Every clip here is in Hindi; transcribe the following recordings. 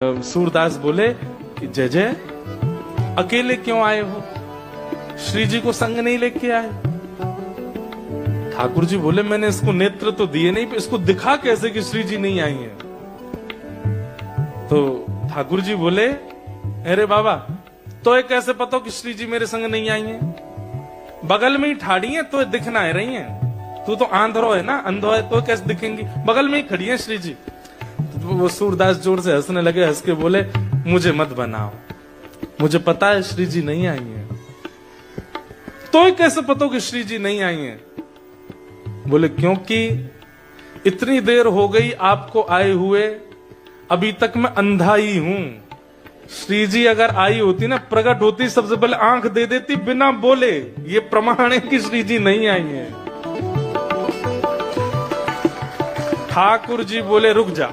सूरदास बोले कि जय जय, अकेले क्यों आए हो? श्री जी को संग नहीं लेके आए? ठाकुर जी बोले मैंने इसको नेत्र तो दिए नहीं, इसको दिखा कैसे कि श्री जी नहीं आई हैं? तो ठाकुर जी बोले अरे बाबा, तो ये कैसे पता कि श्री जी मेरे संग नहीं आई हैं? बगल में ही ठाड़ी हैं तो दिखना है रही हैं। तू तो आंधरो है ना, अंधो है तो कैसे दिखेंगी? बगल में ही खड़ी है श्री जी। तो वो सूरदास जोर से हंसने लगे, हंस के बोले मुझे मत बनाओ, मुझे पता है श्री जी नहीं आई हैं। तो ये कैसे पता कि श्री जी नहीं आई हैं? बोले क्योंकि इतनी देर हो गई आपको आए हुए, अभी तक मैं अंधा ही हूं। श्री जी अगर आई होती ना, प्रकट होती, सबसे पहले आंख दे देती बिना बोले। ये प्रमाण है कि श्री जी नहीं आई है। ठाकुर जी बोले रुक जा,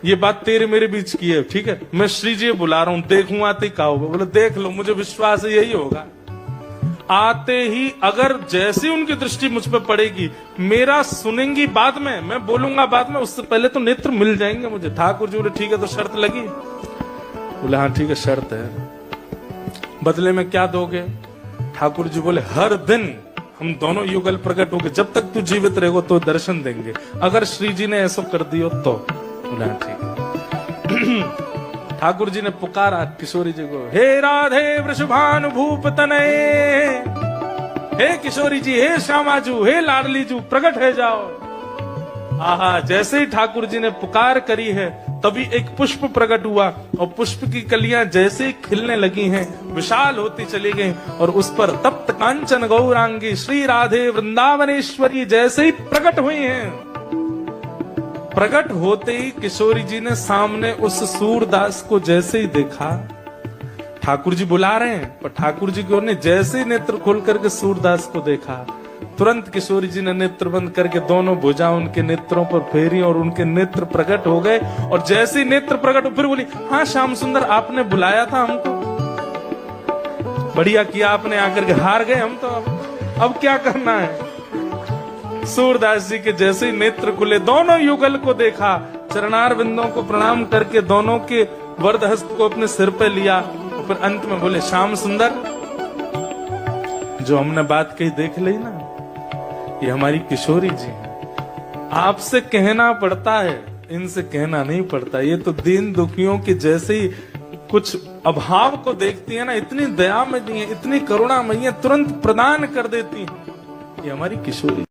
ये बात तेरे मेरे बीच की है, ठीक है? मैं श्री जी बुला रहा हूं, देखूं आते क्या होगा। बोले देख लो, मुझे विश्वास है यही होगा। आते ही अगर जैसी उनकी दृष्टि मुझ पर पड़ेगी, मेरा सुनेंगी बाद में, मैं बोलूंगा बाद में, उससे पहले तो नेत्र मिल जाएंगे मुझे। ठाकुर जी बोले ठीक है, तो शर्त लगी? बोले हाँ ठीक है, शर्त है। बदले में क्या दोगे? ठाकुर जी बोले हर दिन हम दोनों युगल प्रकट होंगे, जब तक तू जीवित रहेगा तो दर्शन देंगे, अगर श्री जी ने ऐसा कर दियो तो। बोला ठीक है। ठाकुर जी ने पुकारा किशोरी जी को, हे राधे वृषभानुभूप तनये, हे किशोरी जी, हे श्यामाजू, हे लाडली जू, प्रकट है जाओ। आहा, जैसे ही ठाकुर जी ने पुकार करी है, तभी एक पुष्प प्रकट हुआ और पुष्प की कलियां जैसे ही खिलने लगी हैं, विशाल होती चली गई, और उस पर तप्त कांचन गौरांगी श्री राधे वृंदावनेश्वरी जैसे ही प्रकट हुई हैं। प्रकट होते ही किशोरी जी ने सामने उस सूरदास को जैसे ही देखा, ठाकुर जी बुला रहे हैं, पर ठाकुर जी की ओर ने जैसे ही नेत्र खोल करके सूरदास को देखा, तुरंत किशोरी जी ने नेत्र बंद करके दोनों भुजा उनके नेत्रों पर फेरी और उनके नेत्र प्रकट हो गए। और जैसे ही नेत्र प्रकट हो, फिर बोली हाँ श्याम सुंदर, आपने बुलाया था हमको, बढ़िया किया आपने आकर के, हार गए हम तो, अब क्या करना है? सूरदास जी के जैसे ही नेत्र खुले, दोनों युगल को देखा, चरणार बिंदों को प्रणाम करके दोनों के वरद हस्त को अपने सिर पे लिया, और फिर अंत में बोले श्याम सुंदर, जो हमने बात कही देख ली ना, ये हमारी किशोरी जी है। आपसे कहना पड़ता है, इनसे कहना नहीं पड़ता। ये तो दीन दुखियों के जैसे ही कुछ अभाव को देखती है ना, इतनी दयामयी है, इतनी करुणामयी है, तुरंत प्रदान कर देती है। ये हमारी किशोरी